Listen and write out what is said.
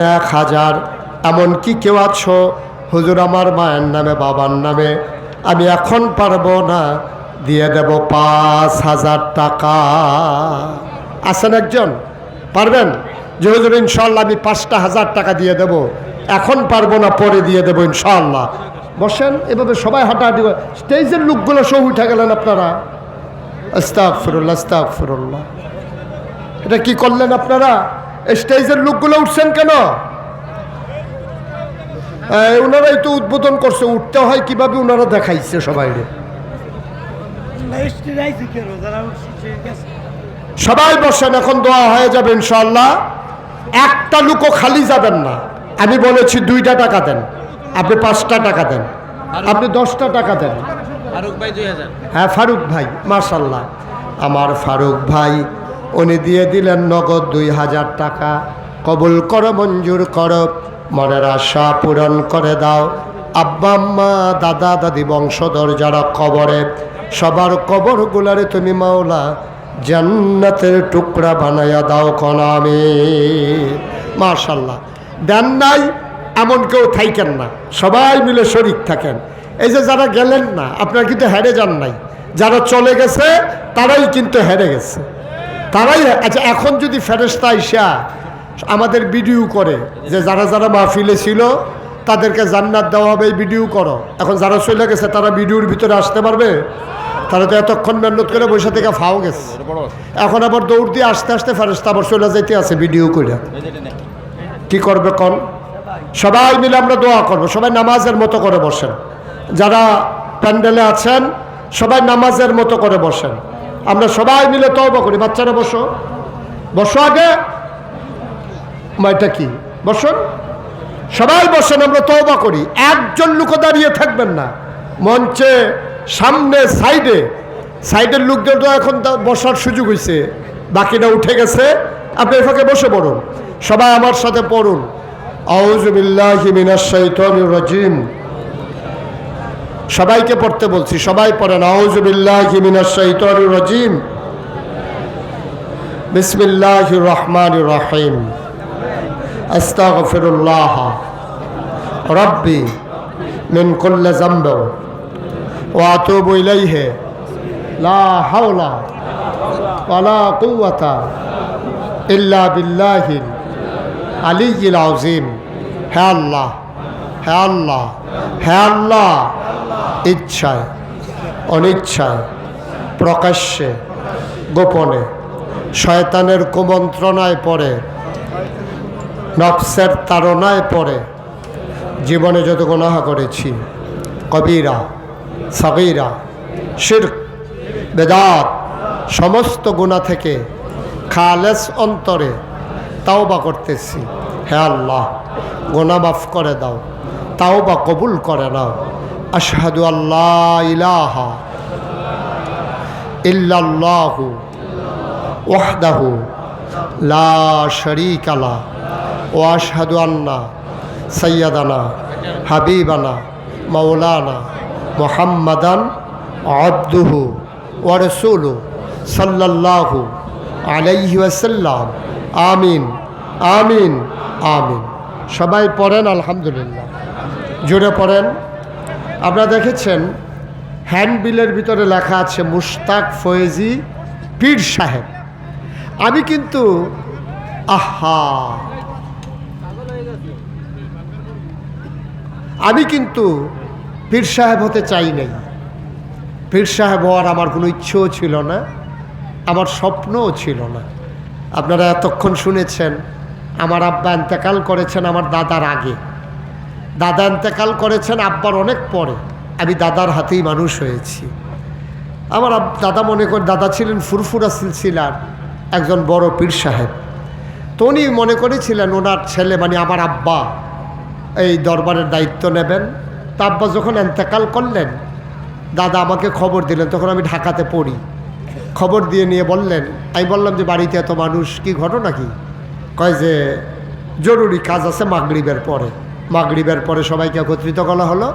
1000 এমনকি কেউ আছো হুজুর আমার মায়ের নামে বাবার নামে আমি এখন পারবো না, দিয়ে দেব 5000 টাকা। আছেন একজন পারবেন যে হুজুর ইনশাআল্লাহ আমি 5,000 টাকা দিয়ে দেব, এখন পারবো না পরে দিয়ে দেব ইনশাআল্লাহ? বসেন, এভাবে সবাই হাঁটাহাঁটি। স্টেজের লোকগুলো সব উঠে গেলেন আপনারা। আস্তাগফিরুল্লাহ আস্তাগফিরুল্লাহ। এটা কি করলেন আপনারা? স্টেজের লোকগুলো উঠছেন কেন? ওনারাই তো উদ্বোধন করছে, উঠতে হয় কিভাবে ওনারা দেখাইছে সবাই। সবাই বসেন, এখন দোয়া হয়ে যাবে ইনশাআল্লাহ। একটা লোকও খালি যাবেন না। আমি বলেছি 2টা টাকা দেন, আপনি 5টা টাকা দেন, আপনি 10টা টাকা দেন। ফারুক ভাই 2000। হ্যাঁ ফারুক ভাই, মাশাআল্লাহ আমার ফারুক ভাই, উনি দিয়ে দিলেন নগদ 2000 টাকা। কবুল করো, মঞ্জুর করো, মনের আশা পূরণ করে দাও। আব্বা আম্মা দাদা দাদি বংশধর যারা কবরে, সবার কবরগুলারে তুমি মাওলা জান্নাতের টুকরা বানাইয়া দাও কোন আমিন। মাশাআল্লাহ। দেন নাই এমন কেউ থাকেন না, সবাই মিলে শরীক থাকেন। এই যে যারা গেলেন না, আপনারা কিন্তু হেরে যান নাই। যারা চলে গেছে তারাই কিন্তু হেরে গেছে, তারাই। আচ্ছা, এখন যদি ফেরেশতা আইসা আমাদের ভিডিও করে যে যারা যারা মাহফিলে ছিল তাদেরকে জান্নাত দেওয়া হবে, এই ভিডিও করো। এখন যারা চলে গেছে তারা ভিডিওর ভিতরে আসতে পারবে? তারা তো এতক্ষণ মেহনত করে বসে থেকে ফাও গেছে। এখন আবার দৌড় দিয়ে আস্তে আস্তে ফেরেশতা আবার চলে যেতে আছে ভিডিও করে। কি করবে কোন? সবাই মিলে আমরা দোয়া করব। সবাই নামাজের মতো করে বসেন। যারা প্যান্ডেলে আছেন সবাই নামাজের মতো করে বসেন। আমরা সবাই মিলে তওবা করি। বাচ্চারা বসো, বসো আগে। মাইটা কি বসুন, সবাই বসেন, আমরা তওবা করি। একজন লোক দাঁড়িয়ে থাকবেন না। মঞ্চে সামনে সাইডের লোকদের তো এখন বসার সুযোগ হয়েছে, বাকিটা উঠে গেছে। আপনি এখানে বসে পড়ুন। সবাই আমার সাথে পড়ুন, আউযু বিল্লাহি মিনাশ শাইতানির রাজিম। সবাইকে পড়তে বলছি, সবাই পড়েন। আউযু বিল্লাহি মিনাশ শাইতানির রাজিম, বিসমিল্লাহির রহমানির রহিম, আস্তাগফিরুল্লাহ রাব্বি মিন কুল্লি যামবি ওয়া আতুবু ইলাইহি লা হাওলা ওয়ালা কুওয়াতা ইল্লা বিল্লাহিল আলিয়্যিল আযীম। হে আল্লাহ, হে আল্লাহ, হে আল্লাহ, ইচ্ছায় অনিচ্ছায় প্রকাশ্যে গোপনে শয়তানের কুমন্ত্রণায় পড়ে, নফসের তাড়নায় পড়ে জীবনে যত গুনাহ করেছি, কবিরা সগীরা শিরক বেদাত, সমস্ত গুনাহ থেকে খালেস অন্তরে তাওবা করতেছি। হে আল্লাহ, গুনাহ মাফ করে দাও, তাওবা কবুল করে নাও। আশহাদু আল্লা ইলাহা ইল্লাল্লাহু ওয়াহদাহু লা শারীকা লাহু ওয়া আশহাদু আন্না সাইয়্যিদানা হাবিবানা মাওলানা মুহাম্মাদান আবদুহু ওয়া রাসূলুহু সাল্লাল্লাহু আলাইহি ওয়াসাল্লাম। আমিন আমিন আমিন। সবাই পড়েন আলহামদুলিল্লাহ, জোরে পড়েন। আপনারা দেখেছেন হ্যান্ডবিলের ভিতরে লেখা আছে মুশতাক ফয়েজি পীর সাহেব। আমি কিন্তু আমি কিন্তু পীর সাহেব হতে চাই নাই। পীর সাহেব হওয়ার আমার কোনো ইচ্ছেও ছিল না, আমার স্বপ্নও ছিল না। আপনারা এতক্ষণ শুনেছেন আমার আব্বা ইন্তেকাল করেছেন আমার দাদার আগে। দাদা ইন্তেকাল করেছেন আব্বার অনেক পরে। আমি দাদার হাতেই মানুষ হয়েছি। আমার দাদা মনে করে, দাদা ছিলেন ফুরফুরা সিলসিলার একজন বড় পীর সাহেব। তো উনি মনে করেছিলেন ওনার ছেলে মানে আমার আব্বা এই দরবারের দায়িত্ব নেবেন। তা আব্বা যখন ইন্তেকাল করলেন দাদা আমাকে খবর দিলেন, তখন আমি ঢাকাতে পড়ি। খবর দিয়ে নিয়ে বললেন, আমি বললাম যে বাড়িতে এত মানুষ, কি ঘটনা কি? কয় যে জরুরি কাজ আছে মাগরিবের পরে। মাগরিবের পরে সবাইকে একত্রিত করা হলো।